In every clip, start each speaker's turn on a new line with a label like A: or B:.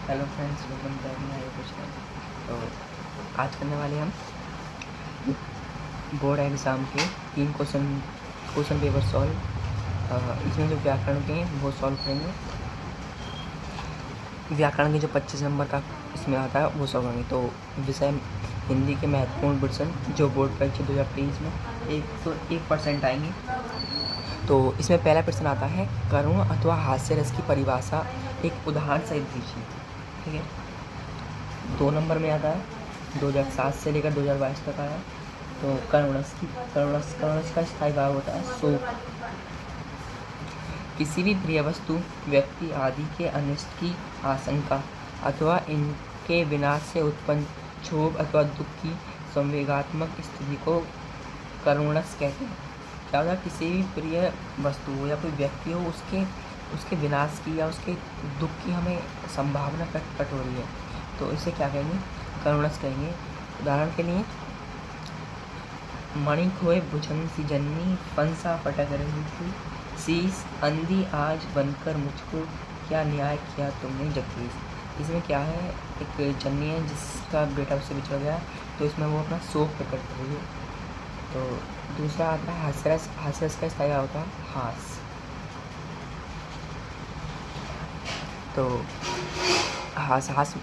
A: Hello friends, welcome back my YouTube channel. तो आज करने वाले हम बोर्ड एग्ज़ाम के 3 क्वेश्चन पेपर सॉल्व। इसमें जो व्याकरण के हैं वो सॉल्व करेंगे। व्याकरण के जो 25 नंबर का इसमें आता है वो सॉल्व करेंगे। तो विषय हिंदी के महत्वपूर्ण प्रश्न जो बोर्ड परीक्षा 2023 में 1% आएंगे। तो इसमें पहला प्रश्न आता है, करुण अथवा हास्य रस की परिभाषा एक उदाहरण सहित दीजिए। ठीक है। 2 नंबर में आता है 2007 से लेकर 2022 तक आया। तो करुणस का स्थायी भाव होता है शोक। किसी भी प्रिय वस्तु, व्यक्ति आदि के अनिष्ट की आशंका अथवा इनके विनाश से उत्पन्न क्षोभ अथवा दुख की संवेगात्मक स्थिति को करुणस कहते हैं। क्या होता है, किसी भी प्रिय वस्तु हो या कोई व्यक्ति हो, उसके विनाश की या उसके दुख की हमें संभावना प्रकट हो रही है, तो इसे क्या कहेंगे, करुणस कहेंगे। उदाहरण के लिए, मणि खोए भुजंग सी जननी, फंसा फटक रही थी, शीश अंधी आज बनकर मुझको, क्या न्याय किया तुमने जगदीश। इसमें क्या है, एक जननी है जिसका बेटा उससे बिछड़ गया, तो इसमें वो अपना शोक प्रकट कर रही है। तो दूसरा आता है हास्यरस। हास्यरस का स्थायी होता है हास। तो हास हास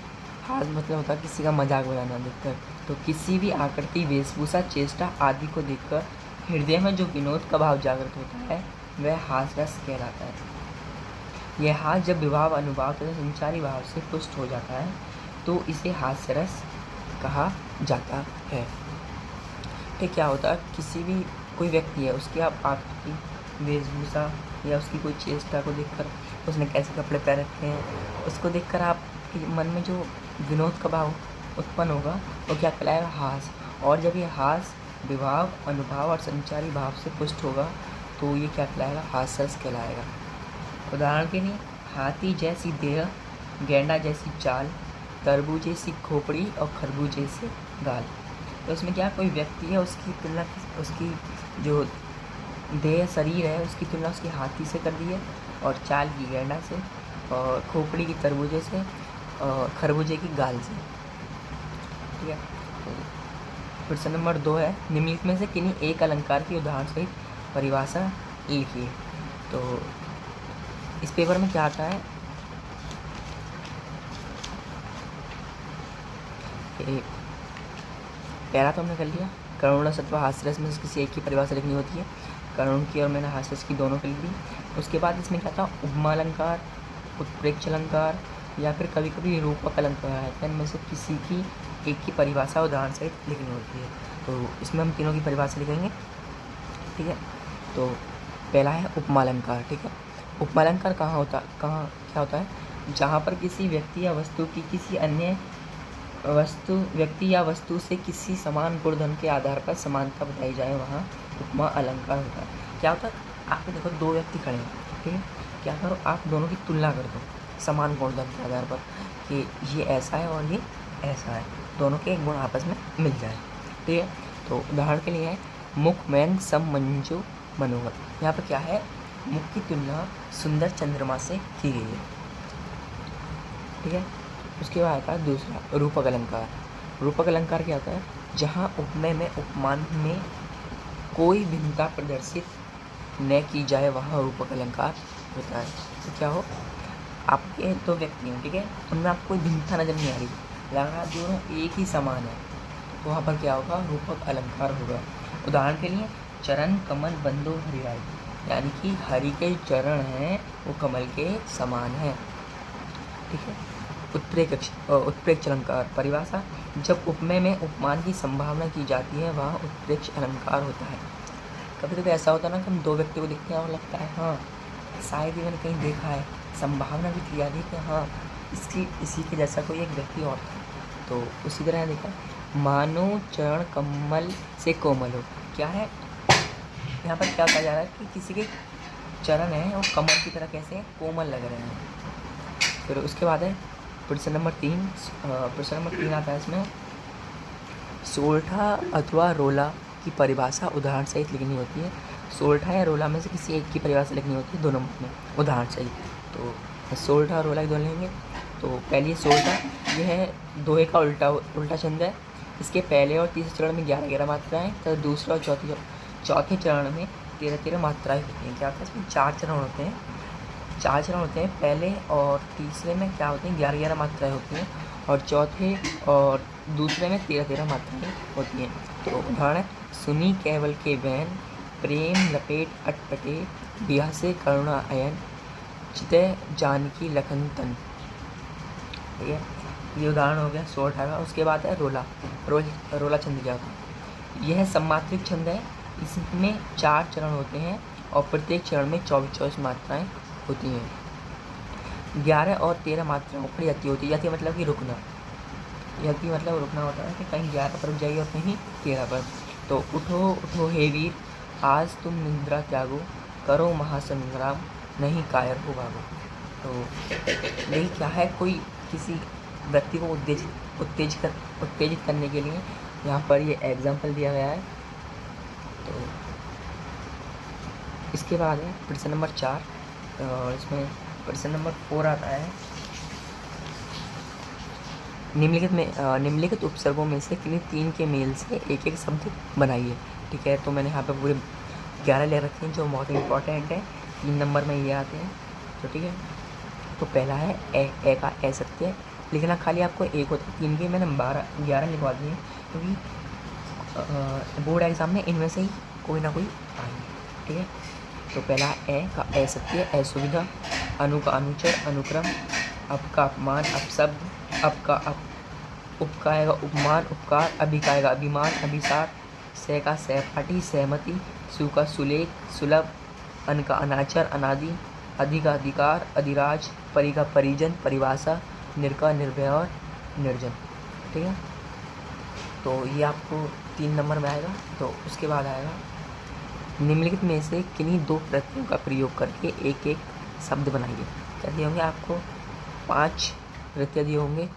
A: हास मतलब होता है किसी का मजाक बनाना देखकर। तो किसी भी आकृति, वेशभूषा, चेष्टा आदि को देखकर हृदय में जो विनोद का भाव जागृत होता है वह हास्यरस कहलाता है। यह हास जब विभाव, अनुभाव तथा संचारी भाव से पुष्ट हो जाता है तो इसे हास्यरस कहा जाता है। ठीक, क्या होता है, किसी भी कोई व्यक्ति है, उसकी आप आकृति, वेशभूषा या उसकी कोई चेष्टा को देखकर, उसने कैसे कपड़े पहन रखे हैं, उसको देखकर आपके मन में जो विनोद का भाव उत्पन्न होगा वो क्या कहलाएगा, हास। और जब ये हास विभाव, अनुभाव और संचारी भाव से पुष्ट होगा तो ये क्या कहलाएगा, हास्यरस कहलाएगा। उदाहरण के लिए, हाथी जैसी देह, गैंडा जैसी चाल, तरबूज जैसी खोपड़ी और खरबूज जैसे गाल। तो इसमें क्या, कोई व्यक्ति है, उसकी तुलना, उसकी जो देह शरीर है उसकी तुलना उसकी हाथी से कर दी है, और चाल की गैंडा से, और खोपड़ी की तरबूजे से, और खरबूजे की गाल से। ठीक है। तो प्रश्न नंबर 2 है, निम्नलिखित में से किन्हीं एक अलंकार की उदाहरण सहित परिभाषा लिखिए। तो इस पेपर में क्या आता है, पहला तो हमने कर लिया, करुणरस अथवा हास्यरस में से किसी एक की परिभाषा लिखनी होती है। करुण की और मैंने हास्यरस की दोनों कर ली। उसके बाद इसमें क्या था, उपमा अलंकार, उत्प्रेक्ष अलंकार या फिर कभी कभी रूपक अलंकार है, इनमें से किसी की एक की परिभाषा उदाहरण सहित लिखनी होती है। तो इसमें हम तीनों की परिभाषा लिखेंगे। ठीक है। तो पहला है उपमा अलंकार। ठीक है। उपमा अलंकार क्या होता है, जहाँ पर किसी व्यक्ति या वस्तु की किसी अन्य व्यक्ति या वस्तु से किसी समान गुणधर्म के आधार पर समानता बताई जाए, वहाँ उपमा अलंकार होता है। क्या होता है, आप देखो 2 व्यक्ति खड़े हैं, ठीक है, क्या करो, आप दोनों की तुलना कर दो समान गुणधर्म के आधार पर कि ये ऐसा है और ये ऐसा है, दोनों के गुण आपस में मिल जाए। ठीक है। तो उदाहरण के लिए है, मुख मैंग सम मंजू मनोहर। यहाँ पर क्या है, मुख की तुलना सुंदर चंद्रमा से की गई है। ठीक है। उसके बाद आता है दूसरा, रूपक अलंकार। रूपक अलंकार क्या होता है, जहाँ उपमेय में, उपमान में कोई भिन्नता प्रदर्शित न की जाए, वहाँ रूपक अलंकार होता है। तो क्या हो, आपके 2 व्यक्ति हैं, ठीक है, उनमें आपको कोई भिन्नता नजर नहीं आ रही, लग रहा दोनों एक ही समान है, तो वहाँ पर क्या होगा, रूपक अलंकार होगा। उदाहरण के लिए, चरण कमल बंदो हरिराई, यानी कि हरि के चरण हैं वो कमल के समान हैं। ठीक है। उत्प्रेक्ष अलंकार परिभाषा, जब उपमेय में उपमान की संभावना की जाती है वहाँ उत्प्रेक्ष अलंकार होता है। कभी कभी ऐसा होता है ना कि हम 2 व्यक्ति को देखते हैं और लगता है हाँ शायद ही मैंने कहीं देखा है, संभावना भी की जाती है कि हाँ इसी के जैसा कोई एक व्यक्ति और था। तो उसी तरह देखा, मानो चरण कमल से कोमल हो। क्या है, यहाँ पर क्या कहा जा रहा है कि किसी के चरण हैं और कमल की तरह कैसे कोमल लग रहे हैं। फिर उसके बाद है प्रश्न नंबर 3 आता है इसमें, सोल्ठा अथवा रोला की परिभाषा उदाहरण सहित लिखनी होती है। सोल्ठा या रोला में से किसी एक की परिभाषा लिखनी होती है 2 नंबर में उदाहरण सहित। तो सोल्ठा और रोला की दोनों लेंगे। तो पहले सोलता, यह है दोहे का उल्टा छंद है। इसके पहले और तीसरे चरण में 11-11 मात्राएँ तथा दूसरे और चौथे चरण में 13-13 मात्राएँ होती हैं। क्या होता है इसमें 4 चरण होते हैं। पहले और तीसरे में क्या होते हैं 11-11 मात्राएँ होती हैं और चौथे और दूसरे में 13-13 मात्राएँ होती हैं। तो उदाहरण, सुनी केवल के बैन, प्रेम लपेट अटपटे, बिया से करुणा अयन, चितय जानकी लखन तन। ठीक है, ये उदाहरण हो गया 16 का। उसके बाद है रोला छंद क्या होता है? यह सम्मात्रिक छंद है। इसमें 4 चरण होते हैं और प्रत्येक चरण में 24-24 मात्राएँ होती हैं। 11 और 13 मात्राओं पर यति होती है। यति मतलब कि रुकना। यति मतलब रुकना होता है कि कहीं 11 पर रुक जाइए और कहीं 13 पर। तो उठो हे वीर, आज तुम निद्रा त्यागो, करो महासंग्राम, नहीं कायर हो भागो। तो यही क्या है, कोई किसी व्यक्ति को उत्तेजित करने के लिए यहाँ पर ये एग्जाम्पल दिया गया है। तो इसके बाद है प्रश्न नंबर 4 और इसमें प्रश्न नंबर 4 आता है, निम्नलिखित उपसर्गों में से किन्हीं 3 के मेल से एक एक शब्द बनाइए। ठीक है, तो मैंने यहाँ पे पूरे 11 ले रखे हैं जो बहुत इंपॉर्टेंट है, 3 नंबर में ये आते हैं। तो ठीक है, तो पहला है ए का ए सत्य। लिखना खाली आपको एक होता है, 3 के मैंने 11 लिखवा दिए क्योंकि बोर्ड एग्जाम में इनमें से ही कोई ना कोई आएंगे। ठीक है, तो पहला ए का ए सत्य, असुविधा, अनु का अनुचर, अनुक्रम, अप का अपमान, अपशब्द, अप का उप का आएगा उपमान, उपकार, अभि का आएगा अभिमान, अभिसार, से का सहपाठी, सहमति, सु का सुलेख, सुलभ, अन का अनाचर, अनादि, अधि का अधिकार, अधिराज, परि का परिजन, परिभाषा, निर का निर्भय और निर्जन। ठीक है, तो ये आपको 3 नंबर में आएगा। तो उसके बाद आएगा, निम्नलिखित में से किन्हीं 2 प्रत्ययों का प्रयोग करके एक एक शब्द बनाइए। क्या दिए होंगे आपको? 5 प्रत्यय दिए होंगे,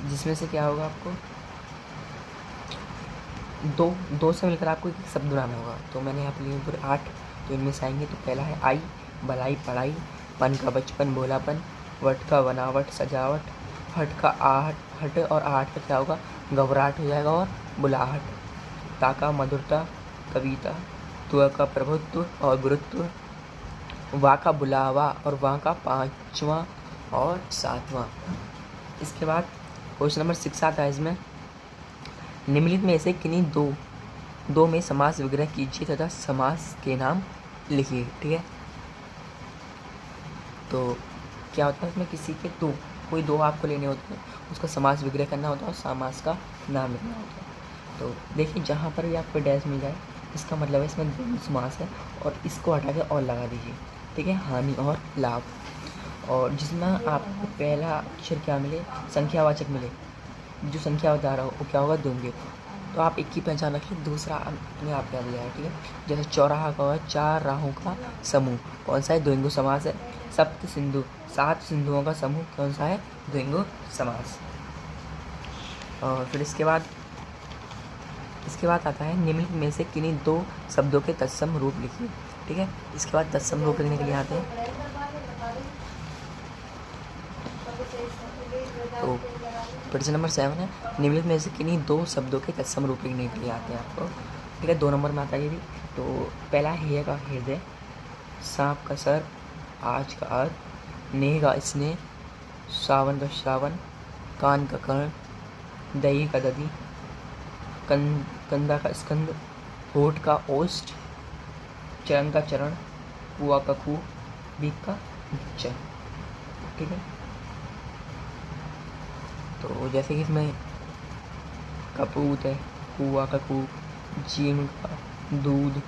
A: जिसमें से क्या होगा आपको दो से मिलकर आपको एक शब्द बनाना होगा। तो मैंने यहाँ पर लिए पूरे 8, तो इनमें से आएंगे। तो पहला है आई, भलाई, पढ़ाई, पन का बचपन, भोलापन, वट का बनावट, सजावट, हट का आहट, हट और आहट का क्या होगा? घबराहट हो जाएगा और बुलाहट, ता का मधुरता, कविता, तुआ का प्रभुत्व और गुरुत्व, वा का बुलावा और वहाँ का 5वां और 7वां। इसके बाद क्वेश्चन नंबर 6 आता है इसमें, निम्नलिखित में से किन्हीं दो में समास विग्रह कीजिए तथा समास के नाम लिखिए। ठीक है, तो क्या होता है इसमें, किसी के कोई दो आपको लेने होते हैं, उसका समास विग्रह करना होता है और समास का नाम लिखना होता है। तो देखिए जहाँ पर भी आपको डैश मिल जाए इसका मतलब है इसमें द्वंद्व समास है और इसको हटा के और लगा दीजिए। ठीक है, हानि और लाभ, और जिसमें आपको पहला अक्षर क्या मिले, संख्यावाचक मिले, जो संख्या बता रहा हो वो क्या होगा? द्वंद्व। तो आप एक की पहचान रखिए, दूसरा अपने आप याद हो जाएगा। ठीक है, जैसे चौराहा का होगा 4 राहों का समूह, कौन सा है? द्वंद्व समास है। सप्त सिंधु, 7 सिंधुओं का समूह, कौन सा है? द्वंद्व समास। और फिर इसके बाद आता है, निम्नलिखित में से किन्हीं 2 शब्दों के तत्सम रूप लिखिए। ठीक है, इसके बाद तत्सम रूप लिखने के लिए आते हैं। तो प्रश्न नंबर 7 है, निम्नलिखित में से किन्हीं 2 शब्दों के तत्सम रूप लिखने के लिए आते हैं आपको। ठीक है, 2 नंबर में आता है ये भी। तो पहला है का हृदय, सांप का सर, आज का अर्थ, नेह का स्नेह, सावन का श्रावण, कान का कर्ण, दही का दधी, कंधा का स्कंद, होठ का ओष्ठ, चरण का चरण, कुआ का कुआ, बीक का बिच्चा। ठीक है, तो जैसे कि इसमें कपूत है, कुआ का कू, जीर्ण का दूध,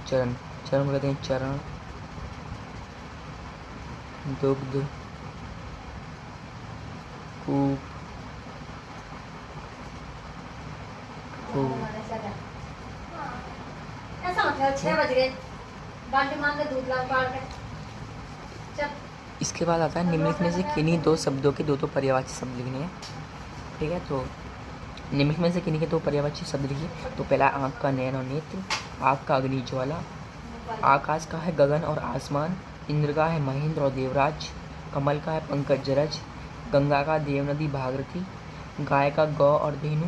A: चरण कहते हैं चरण, दुग्ध, कूप, इसके बाद आता है, निम्नलिखित में से किन्हीं 2 शब्दों के 2 पर्यायवाची शब्द लिखने हैं। ठीक है, तो निम्नलिखित में से किन्हीं के 2 पर्यायवाची शब्द लिखिए। तो पहला आँख का नयन और नेत्र, आग का अग्नि ज्वाला, आकाश का है गगन और आसमान, इंद्र का है महेंद्र और देवराज, कमल का है पंकज जरज, गंगा का देवनदी भागीरथी, गाय का गौ और धेनु,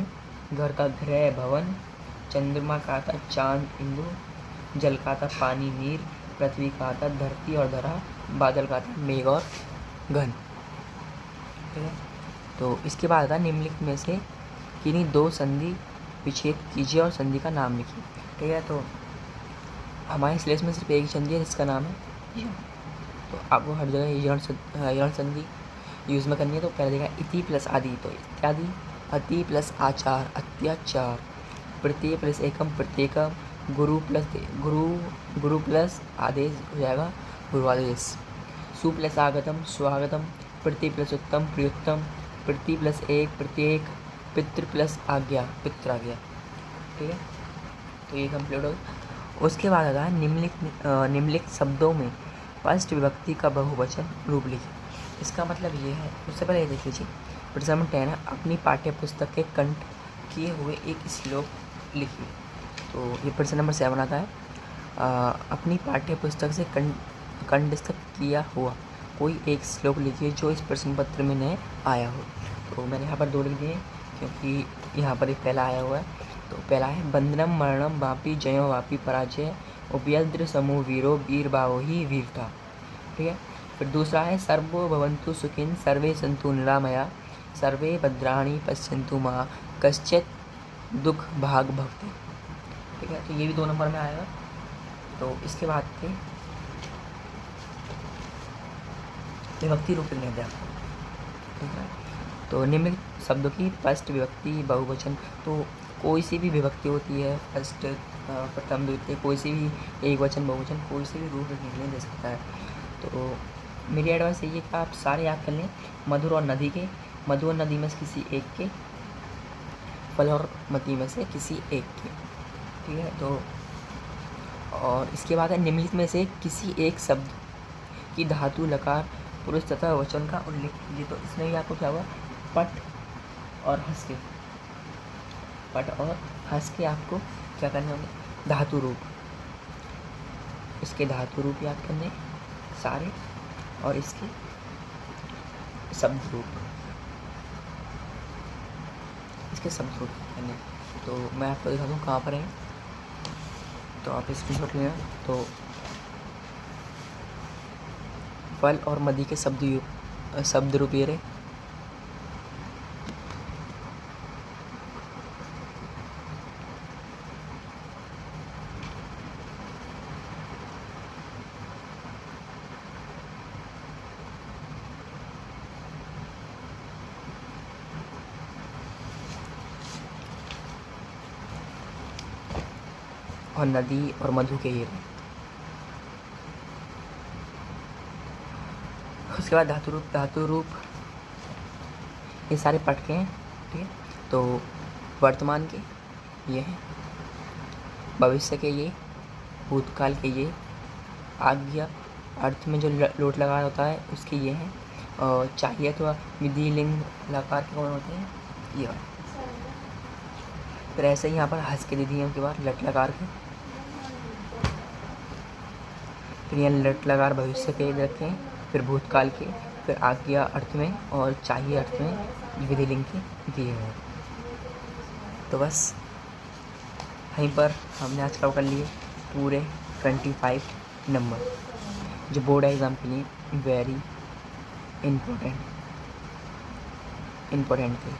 A: घर का गृह भवन, चंद्रमा का था चांद इंदु, जल का था पानी नीर, पृथ्वी का था धरती और धरा, बादल का था मेघ और घन। ठीक है, तो इसके बाद आता निम्नलिखित में से किन्हीं दो संधि विच्छेद कीजिए और संधि का नाम लिखिए। ठीक है, तो हमारे सिलेबस में सिर्फ एक ही संधि है जिसका नाम है यण। तो आपको हर जगह यण संधि यूज़ में करनी है। तो पहले देखा इति प्लस आदि, तो इत्यादि, अति प्लस आचार अत्याचार, प्रत्यय प्लस एकम प्रत्येकम, गुरु प्लस आदेश हो जाएगा गुरु आदेश, सु प्लस आगतम स्वागतम, प्रति प्लस उत्तम प्रियोत्तम, प्रति प्लस एक प्रत्येक, पितृ प्लस आज्ञा पितृ आज्ञा। ठीक है, तो ये कंप्लीट हो गया। उसके बाद आता है निम्नलिखित शब्दों में फर्स्ट विभक्ति का बहुवचन रूप लिखिए। इसका मतलब ये है, उससे पहले ये देख लीजिए प्रश्न नंबर 10 है, अपनी पाठ्य पुस्तक के कंठ किए हुए एक श्लोक लिखिए। तो ये प्रश्न नंबर 7 आता है, अपनी पाठ्य पुस्तक से कंठस्थ किया हुआ कोई एक श्लोक लिखिए जो इस प्रश्न पत्र में न आया हो। तो मैंने यहाँ पर 2 लिख दिए क्योंकि यहाँ पर एक पहला आया हुआ है। तो पहला है बंधनम मरणम वापी जयो वापी पराजय, उपयद्र समूह वीरो वीर बावोही वीरता। ठीक है, फिर दूसरा है सर्वो भवन्तु सुखिन सर्वे सन्तु निरामया, सर्वे भद्राणि पश्यन्तु मा कश्चित् दुख भाग भवते। ठीक है, तो ये भी 2 नंबर में आएगा। तो इसके बाद थे विभक्ति रूप लिखने दिया। ठीक है, तो निम्नलिखित शब्दों की फर्स्ट विभक्ति बहुवचन, तो कोई सी भी विभक्ति होती है, फर्स्ट प्रथम द्वितीय, कोई सी भी एक वचन बहुवचन, कोई सी भी रूप लिखने के लिए दे सकता है। तो मेरी एडवाइस ये कि आप सारे याद कर लें। मधुर और नदी के, मधु और नदी में से किसी एक के, फल और मती में से किसी एक के। ठीक है, तो और इसके बाद है निम्नलिखित में से किसी एक शब्द की धातु लकार पुरुष तथा वचन का उल्लेख कीजिए। तो इसमें भी आपको क्या हुआ, पट और हंस के, पट और हंस के आपको क्या करने होंगे, धातु रूप, इसके धातु रूप याद करने सारे, और इसके शब्द रूप, इसके शब्द रूप करने। तो मैं आपको दिखा दूँ कहाँ पर है, तो आप स्क्रीनशॉट लेना। तो फल और मदी के शब्द रूप ये रहे। और नदी और मधु के ये रहे। उसके बाद धातु रूप ये सारे पट के हैं। ठीक है, तो वर्तमान के ये हैं, भविष्य के ये, भूतकाल के ये, आज्ञा अर्थ में जो लोट लगा होता है उसके ये हैं, और चाहिए तो विधि लिंग लकार के कौन होते हैं, ये। फिर ऐसे ही यहाँ पर हंस के दे दिए उनके बाद लट लकार के, फिर यहाँ लट लकार भविष्य के रखे हैं, फिर भूतकाल के, फिर आज्ञा अर्थ में और चाहिए अर्थ में विधि लिंग के दिए हैं। तो बस वहीं पर हमने आज कवर कर लिए पूरे 25 नंबर जो बोर्ड एग्ज़ाम के लिए वेरी इम्पोर्टेंट थे।